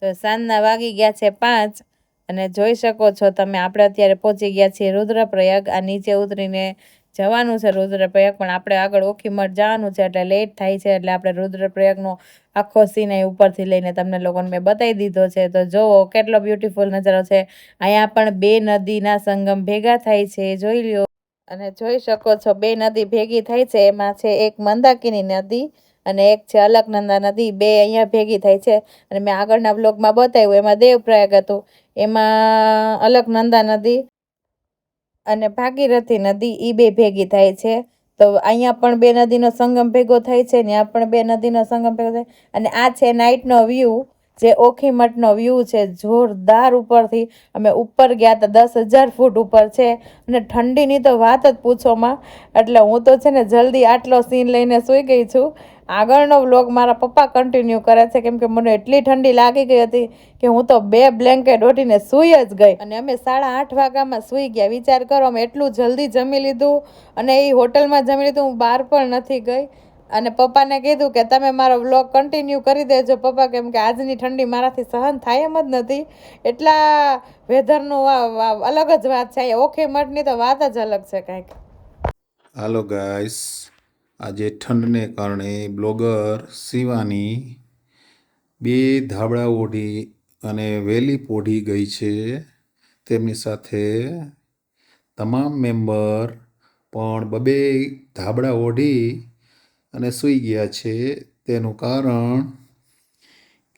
તો સાંજના વાગી ગયા છે 5 અને જોઈ શકો છો તમે આપણે અત્યારે પહોંચી ગયા છીએ રુદ્રપ્રયાગ. આ નીચે ઉતરીને જવાનું છે રુદ્રપ્રયાગ, પણ આપણે આગળ ઓખીમઠ જવાનું છે એટલે લેટ થાય છે, એટલે આપણે રુદ્રપ્રયાગનો આખો સીન અહીં ઉપરથી લઈને તમને લોકોને મેં બતાવી દીધો છે. તો જુઓ કેટલો બ્યુટીફુલ નજારો છે. અહીંયા પણ બે નદીના સંગમ ભેગા થાય છે, જોઈ લ્યો. અને જોઈ શકો છો બે નદી ભેગી થાય છે, એમાં છે એક મંદાકિની નદી અને એક છે અલકનંદા નદી. બે અહીંયા ભેગી થાય છે અને મેં આગળના બ્લોગમાં બતાવ્યું એમાં દેવપ્રયાગ હતું, એમાં અલકનંદા નદી અને ભાગીરથી નદી એ બે ભેગી થાય છે. તો અહીંયા પણ બે નદીનો સંગમ ભેગો થાય છે ને ત્યાં પણ બે નદીનો સંગમ ભેગો થાય. અને આ છે નાઇટનો વ્યૂ, જે ઓખીમઠનો વ્યૂ છે, જોરદાર. ઉપરથી અમે ઉપર ગયા હતા 10,000 ફૂટ ઉપર છે અને ઠંડીની તો વાત જ પૂછોમાં. એટલે હું તો છે ને જલ્દી આટલો સીન લઈને સૂઈ ગઈ છું. આગળનો વ્લોગ મારા પપ્પા કન્ટિન્યુ કરે છે, કેમ કે મને એટલી ઠંડી લાગી ગઈ હતી કે હું તો 2 બ્લેન્કેટ ઓઢીને સૂઈ જ ગઈ. અને અમે 8:30 વાગ્યામાં સૂઈ ગયા. વિચાર કરો, અમે એટલું જલ્દી જમી લીધું અને એ હોટલમાં જમી લીધું, હું બહાર પણ નથી ગઈ. અને પપ્પાને કીધું કે તમે મારો વ્લોગ કન્ટિન્યુ કરી દેજો પપ્પા, કેમ કે આજની ઠંડી મારાથી સહન થાય એમ જ નથી. એટલા વેધરનું અલગ જ વાત છે. ઓખીમઠની તો વાત જ અલગ છે કાંઈક. હાલો ગાઈસ, આજે ઠંડને કારણે બ્લોગર શિવાની 2 ધાબળા ઓઢી અને વેલી પોઢી ગઈ છે. તેમની સાથે તમામ મેમ્બર પણ 2 ધાબળા ઓઢી અને સૂઈ ગયા છે. તેનું કારણ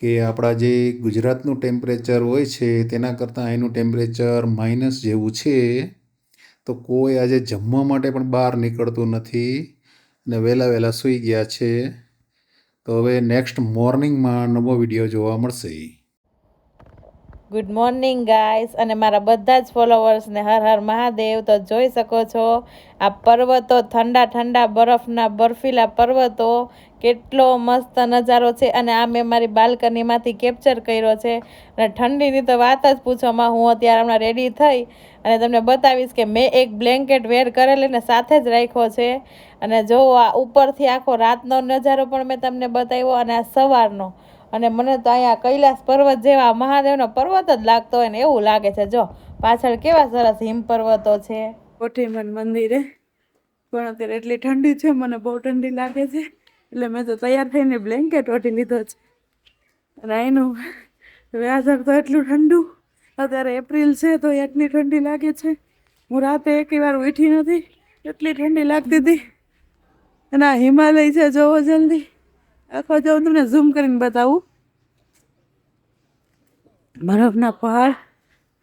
કે આપણા જે ગુજરાતનું ટેમ્પરેચર હોય છે તેના કરતાં અહીંનું ટેમ્પરેચર માઇનસ જેવું છે. તો કોઈ આજે જમવા માટે પણ બહાર નીકળતું નથી અને વહેલા સૂઈ ગયા છે. તો હવે નેક્સ્ટ મોર્નિંગમાં નવો વિડીયો જોવા મળશે. ગુડ મોર્નિંગ ગાઈસ, અને મારા બધા જ ફોલોવર્સને હર હર મહાદેવ. તો જોઈ શકો છો આ પર્વતો, ઠંડા ઠંડા બરફના બર્ફીલા પર્વતો, કેટલો મસ્ત નજારો છે. અને આ મેં મારી બાલ્કનીમાંથી કેપ્ચર કર્યો છે. અને ઠંડીની તો વાત જ પૂછોમાં. હું અત્યારે હમણાં રેડી થઈ અને તમને બતાવીશ કે મેં એક બ્લેન્કેટ વેર કરેલી ને સાથે જ રાખ્યો છે. અને જો આ ઉપરથી આખો રાતનો નજારો પણ મેં તમને બતાવ્યો અને આ સવારનો. અને મને તો અહીંયા કૈલાસ પર્વત જેવા મહાદેવનો પર્વત જ લાગતો હોય ને એવું લાગે છે. જો પાછળ કેવા સરસ હિમ પર્વતો છે. કોઠીમન મંદિરે પણ અત્યારે એટલી ઠંડી છે, મને બહુ ઠંડી લાગે છે, એટલે મેં તો તૈયાર થઈને બ્લેન્કેટ ઓઢી લીધો છે. અને અહીંનું વેધર તો એટલું ઠંડુ, અત્યારે એપ્રિલ છે તો એટલી ઠંડી લાગે છે. હું રાતે એકેય વાર ઉઠી નથી, એટલી ઠંડી લાગતી હતી. અને આ હિમાલય છે, જોવો જલ્દી આખો જો તમને ઝૂમ કરીને બતાવું, બરફના પહાડ.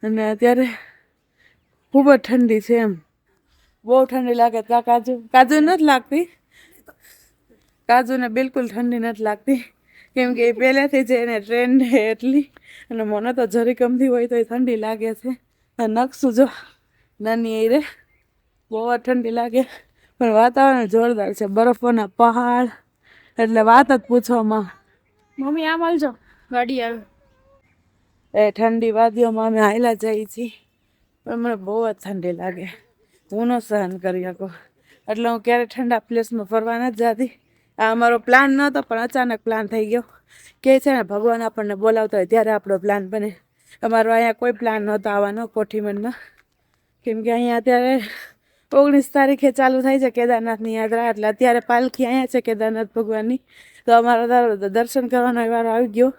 અને અત્યારે ખૂબ જ ઠંડી છે, એમ બહુ ઠંડી લાગે. કાજુ નથી લાગતી, કાજુને બિલકુલ ઠંડી નથી લાગતી, કેમ કે એ પહેલેથી જ એને ટ્રેન્ડ છે એટલી. અને મને તો જરી ગમતી હોય તો એ ઠંડી લાગે છે. નકશું જો નાની એ રે બહુ જ ઠંડી લાગે, પણ વાતાવરણ જોરદાર છે. બરફોના પહાડ એટલે વાત જ પૂછવામાં. મમ્મી આમ હાલજો, ગાડી આવે. એ ઠંડી વાદીઓમાં અમે હાલ્યા જઈએ છીએ, પણ મને બહુ જ ઠંડી લાગે, હું ન સહન કરી શકું. એટલે હું ક્યારે ઠંડા પ્લેસમાં ફરવા નથી જતી. આ અમારો પ્લાન નહોતો, પણ અચાનક પ્લાન થઈ ગયો. કે છે ને ભગવાન આપણને બોલાવતા હોય ત્યારે આપણો પ્લાન બને. અમારો અહીંયા કોઈ પ્લાન નહોતો આવવાનો કોઠીમનમાં, કેમ કે અહીંયા અત્યારે 19 તારીખે ચાલુ થાય છે કેદારનાથની યાત્રા. એટલે અત્યારે પાલખી અહીંયા છે કેદારનાથ ભગવાનની. તો અમારો દર્શન કરવાનો વારો આવી ગયો.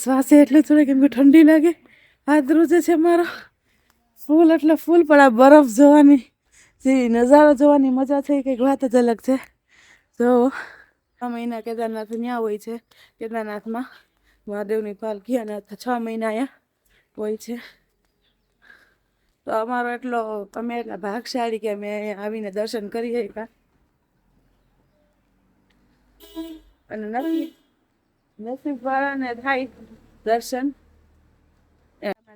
શ્વાસે એટલે થોડે કેમ કે ઠંડી લાગે, હાથ ધ્રુજે છે મારો ફૂલ એટલે ફૂલ. પણ આ બરફ જોવાની જે નજારો જોવાની મજા છે એ કંઈક વાત જ અલગ છે. જો 6 મહિના કેદારનાથ ત્યાં હોય છે, કેદારનાથમાં મહાદેવની પાલખી, અને 6 મહિના અહીંયા હોય છે. તો અમારો એટલો તમે એટલા ભાગશાળી કે અમે અહીંયા આવીને દર્શન કરી શક્યા. અને નસીબવાળાને થાય દર્શન.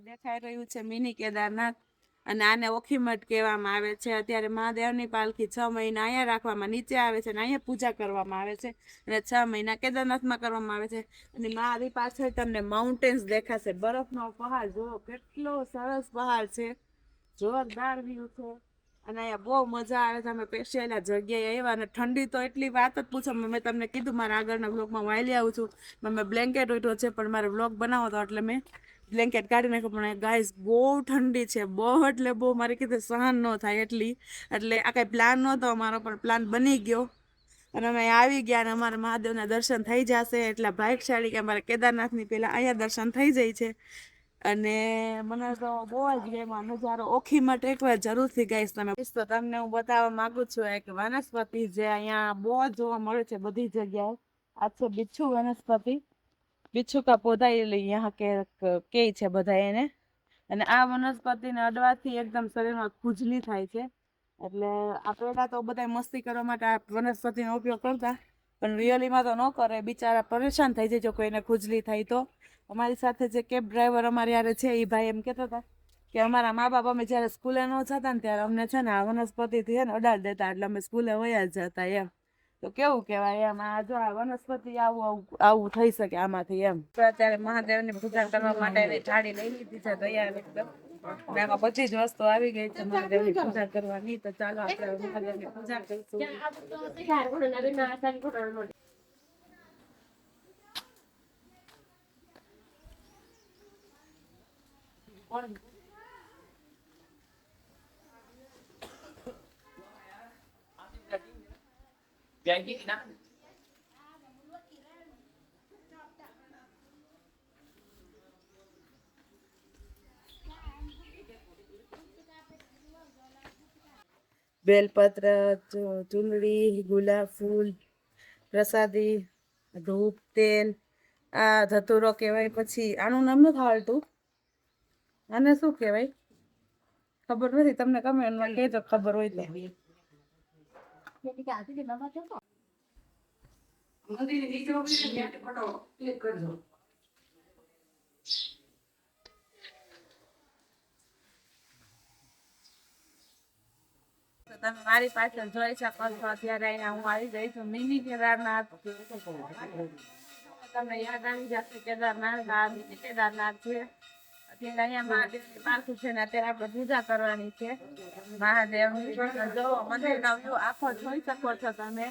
દેખાઈ રહ્યું છે મિની કેદારનાથ, અને આને ઓખીમઠ કહેવામાં આવે છે. અત્યારે મહાદેવની પાલખી 6 મહિના અહીંયા રાખવામાં નીચે આવે છે અને અહીંયા પૂજા કરવામાં આવે છે, અને 6 મહિના કેદારનાથમાં કરવામાં આવે છે. અને મારી પાછળ તમને માઉન્ટેન્સ દેખાશે, બરફનો પહાડ. જુઓ કેટલો સરસ પહાડ છે, જોરદાર વ્યૂ છે. અને અહીંયા બહુ મજા આવે છે. અમે સ્પેશિયલ આ જગ્યાએ આવ્યા અને ઠંડી તો એટલી વાત જ પૂછો. મેં તમને કીધું મારા આગળના વ્લોગમાં વાયલી આવું છું. મેં બ્લેન્કેટ ઉઠ્યો છે પણ મારે વ્લોગ બનાવો હતો એટલે મેં બ્લેન્કેટ કાઢી નાખ્યું. પણ ગાઈસ બહુ ઠંડી છે, બહુ એટલે બહુ. મારે કીધું સહન ન થાય એટલી. એટલે આ કાંઈ પ્લાન નહોતો અમારો, પણ પ્લાન બની ગયો અને અમે આવી ગયા અને અમારા મહાદેવના દર્શન થઈ જશે. એટલા ભાગ્યશાળી કે અમારે કેદારનાથની પહેલાં અહીંયા દર્શન થઈ જાય છે. અને મને તો બહુ જ એમાં નજારો ઓખી માટે એકવાર જરૂરથી ગાઈશ તમે. તો તમને હું બતાવવા માંગુ છું એક વનસ્પતિ જે અહીંયા બહુ જ જોવા મળે છે બધી જગ્યાએ. આ છે બિચ્છુ વનસ્પતિ, બિચ્છુ કા પૌધા यहाँ કે છે બધા એને. અને આ વનસ્પતિને અડવાથી એકદમ શરીરમાં ખુજલી થાય છે. એટલે આ પહેલાં તો બધા મસ્તી કરવા માટે આ વનસ્પતિનો ઉપયોગ કરતા, પણ રિયલીમાં તો ન કરે. બિચારા પરેશાન થઈ જાય જો કોઈને ખુજલી થાય તો. અમારી સાથે જે કેબ ડ્રાઈવર અમારી યારે છે એ ભાઈ એમ કહેતા હતા કે અમારા મા બાપ અમે જ્યારે સ્કૂલે ન જતા ને ત્યારે અમને છે ને આ વનસ્પતિથી ને અડાડ દેતા, એટલે અમે સ્કૂલે વયા જ જતા એમ. તો કેવું કહેવાય એમ, આ જો આ વનસ્પતિ આવું થઈ શકે આમાંથી એમ. તો અત્યારે મહાદેવની પૂજા કરવા માટે એની થાળી લઈ લીધી છે તૈયાર એકદમ. અને આમાં બધી જ વસ્તુ આવી ગઈ છે મહાદેવની પૂજા કરવાની. તો ચાલો આપણે મહાદેવની પૂજા કરીશું. બેલપત્ર, ચૂંદડી, ગુલાબ ફૂલ, પ્રસાદી, ધૂપ, તેલ, આ ધતુરો કહેવાય. પછી આનું નામ નથી આવડતું, આને શું કહેવાય ખબર નથી. તમને કમેન્ટમાં કહેજો ખબર હોય તો. તમે મારી પાછળ જોઈ શકો છો અત્યારે અહીંયા હું આવી ગઈ છું મિની કેદારનાથ. તમને યાદ આવી જશે કેદારનાથ, આ મિની કેદારનાથ છે. અત્યારે અહીંયા મહાદેવની પાછું છે ને અત્યારે આપણે પૂજા કરવાની છે મહાદેવની. જો મંદિરનો વ્યૂ આખો જોઈ શકો છો તમે.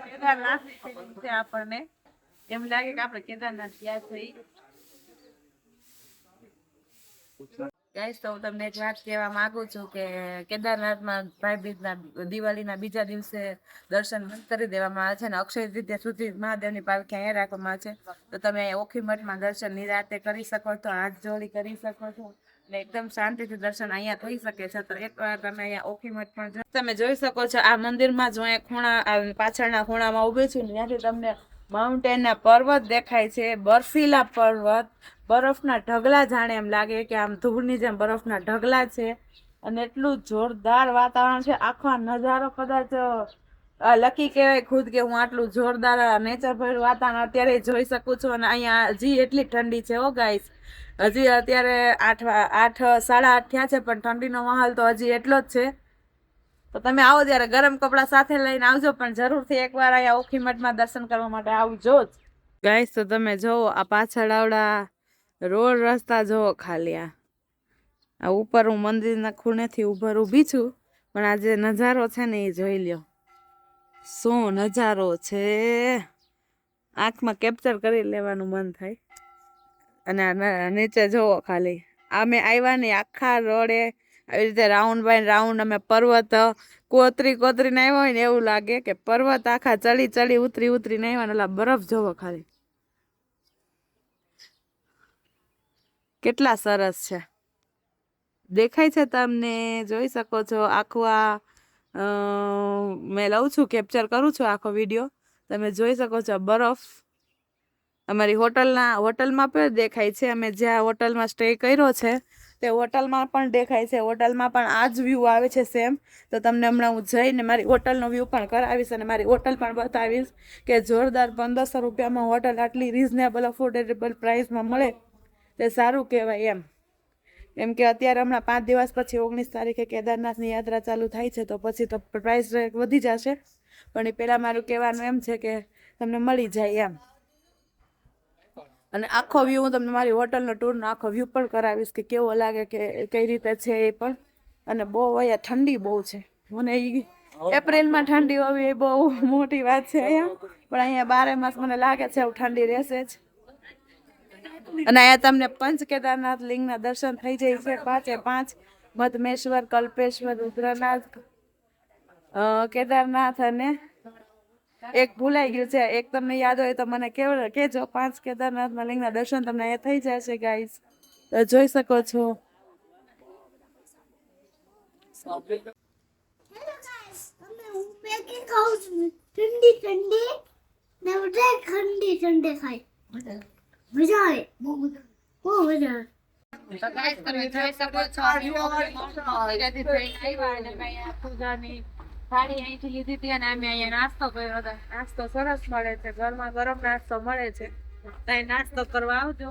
કેદારનાથ છે, આપણને એમ લાગે કે આપણે કેદારનાથ ગયા છીએ. ગાઈસ તો હું તમને એક વાત કહેવા માંગુ છું કે કેદારનાથમાં ભાઈ બીજના દિવાળીના બીજા દિવસે દર્શન બંધ કરી દેવામાં આવે છે અને અક્ષય તૃતીયા સુધી મહાદેવની પાલખી અહીંયા રાખવામાં આવે છે. તો તમે અહીંયા ઓખી મઠમાં દર્શન નિરાતે કરી શકો છો, હાથ જોડી કરી શકો છો અને એકદમ શાંતિથી દર્શન અહીંયા થઈ શકે છે. તો એકવાર તમે અહીંયા ઓખી મઠ પણ તમે જોઈ શકો છો. આ મંદિરમાં જો અહીંયા ખૂણા પાછળના ખૂણામાં ઊભી છું ને ત્યાંથી તમને માઉન્ટેનના પર્વત દેખાય છે, બર્ફીલા પર્વત, બરફના ઢગલા. જાણે એમ લાગે કે આમ ધૂળની જેમ બરફના ઢગલા છે અને એટલું જોરદાર વાતાવરણ છે. આખો નજારો કદાચ લકી કહેવાય ખુદ કે હું આટલું જોરદાર નેચર ભર્યું વાતાવરણ અત્યારે જોઈ શકું છું. અને અહીંયા હજી એટલી ઠંડી છે હો ગાઈસ. હજી અત્યારે 8 સાડા 8 થયા છે પણ ઠંડીનો માહોલ તો હજી એટલો જ છે. તો તમે આવો ત્યારે ગરમ કપડાં સાથે લઈને આવજો, પણ જરૂરથી એકવાર અહીંયા ઓખી મઠમાં દર્શન કરવા માટે આવજો જ ગાઈસ. તો તમે જોવો આ પાછળ આવડા રોડ રસ્તા જોવો ખાલી. આ ઉપર હું મંદિરના ખૂણેથી ઊભી છું, પણ આ જે નજારો છે ને એ જોઈ લ્યો. શું નજારો છે, આંખમાં કેપ્ચર કરી લેવાનું મન થાય. અને આ નીચે જોવો ખાલી. અમે આવ્યા ને આખા રોડે આવી રીતે રાઉન્ડ બાય રાઉન્ડ અમે પર્વત કોતરીને આવ્યા હોય ને એવું લાગે કે પર્વત આખા ચડી ઉતરીને આવ્યા. ને બરફ જોવો ખાલી કેટલા સરસ છે, દેખાય છે તમને? જોઈ શકો છો આખું આ મેં લઉં છું, કેપ્ચર કરું છું આખો વિડીયો. તમે જોઈ શકો છો બરફ અમારી હોટલમાં પણ દેખાય છે. અમે જ્યાં હોટલમાં સ્ટે કર્યો છે તે હોટલમાં પણ દેખાય છે. હોટલમાં પણ આ જ વ્યૂ આવે છે સેમ. તો તમને હમણાં હું જઈને મારી હોટલનો વ્યૂ પણ કરાવીશ અને મારી હોટલ પણ બતાવીશ કે જોરદાર 1500 રૂપિયામાં હોટલ આટલી રિઝનેબલ અફોર્ડેબલ પ્રાઇસમાં મળે તે સારું કહેવાય એમ કે અત્યારે હમણાં 5 દિવસ પછી 19 તારીખે કેદારનાથની યાત્રા ચાલુ થાય છે. તો પછી તો પ્રાઇસ વધી જશે, પણ એ પહેલાં મારું કહેવાનું એમ છે કે તમને મળી જાય એમ. અને આખો વ્યૂ હું તમને મારી હોટલનો ટૂરનો આખો વ્યૂ પણ કરાવીશ કે કેવો લાગે કે કઈ રીતે છે એ પણ. અને બહુ અહીંયા ઠંડી બહુ છે. મને એપ્રિલમાં ઠંડી હોવી એ બહુ મોટી વાત છે અહીંયા. પણ અહીંયા 12 માસ મને લાગે છે એવું ઠંડી રહેશે જ. અને અહીંયા તમને પંચ કેદારનાથ લિંગના દર્શન થઈ જાય છે 5 મધમેશ્વર, કલ્પેશ્વર, રુદ્રનાથ, કેદારનાથ અને એક ભૂલાઈ ગયું છે. એક તમને યાદ હોય તો મને કેજો. 5 કેદારનાથના લિંગના દર્શન તમને અહીંયા થઈ જશે ગાઈસ. તો જોઈ શકો છો. હેલો ગાઈસ, અમે હું મેગી ખાઉં છું. ઠંડી ઠંડી ને બધા ઠંડી ઠંડી ખાય. મજા આવે. બહુ મજા આવે. તો ગાઈસ તમે જોઈ શકો છો મંદિરેથી જઈને આવ્યા અને મેં અહીંયા પૂજાની થાળી અહીંથી લીધી હતી અને અમે અહીંયા નાસ્તો કર્યો હતો. નાસ્તો સરસ મળે છે, ગરમા ગરમ નાસ્તો મળે છે. ત્યાં નાસ્તો કરવા આવજો.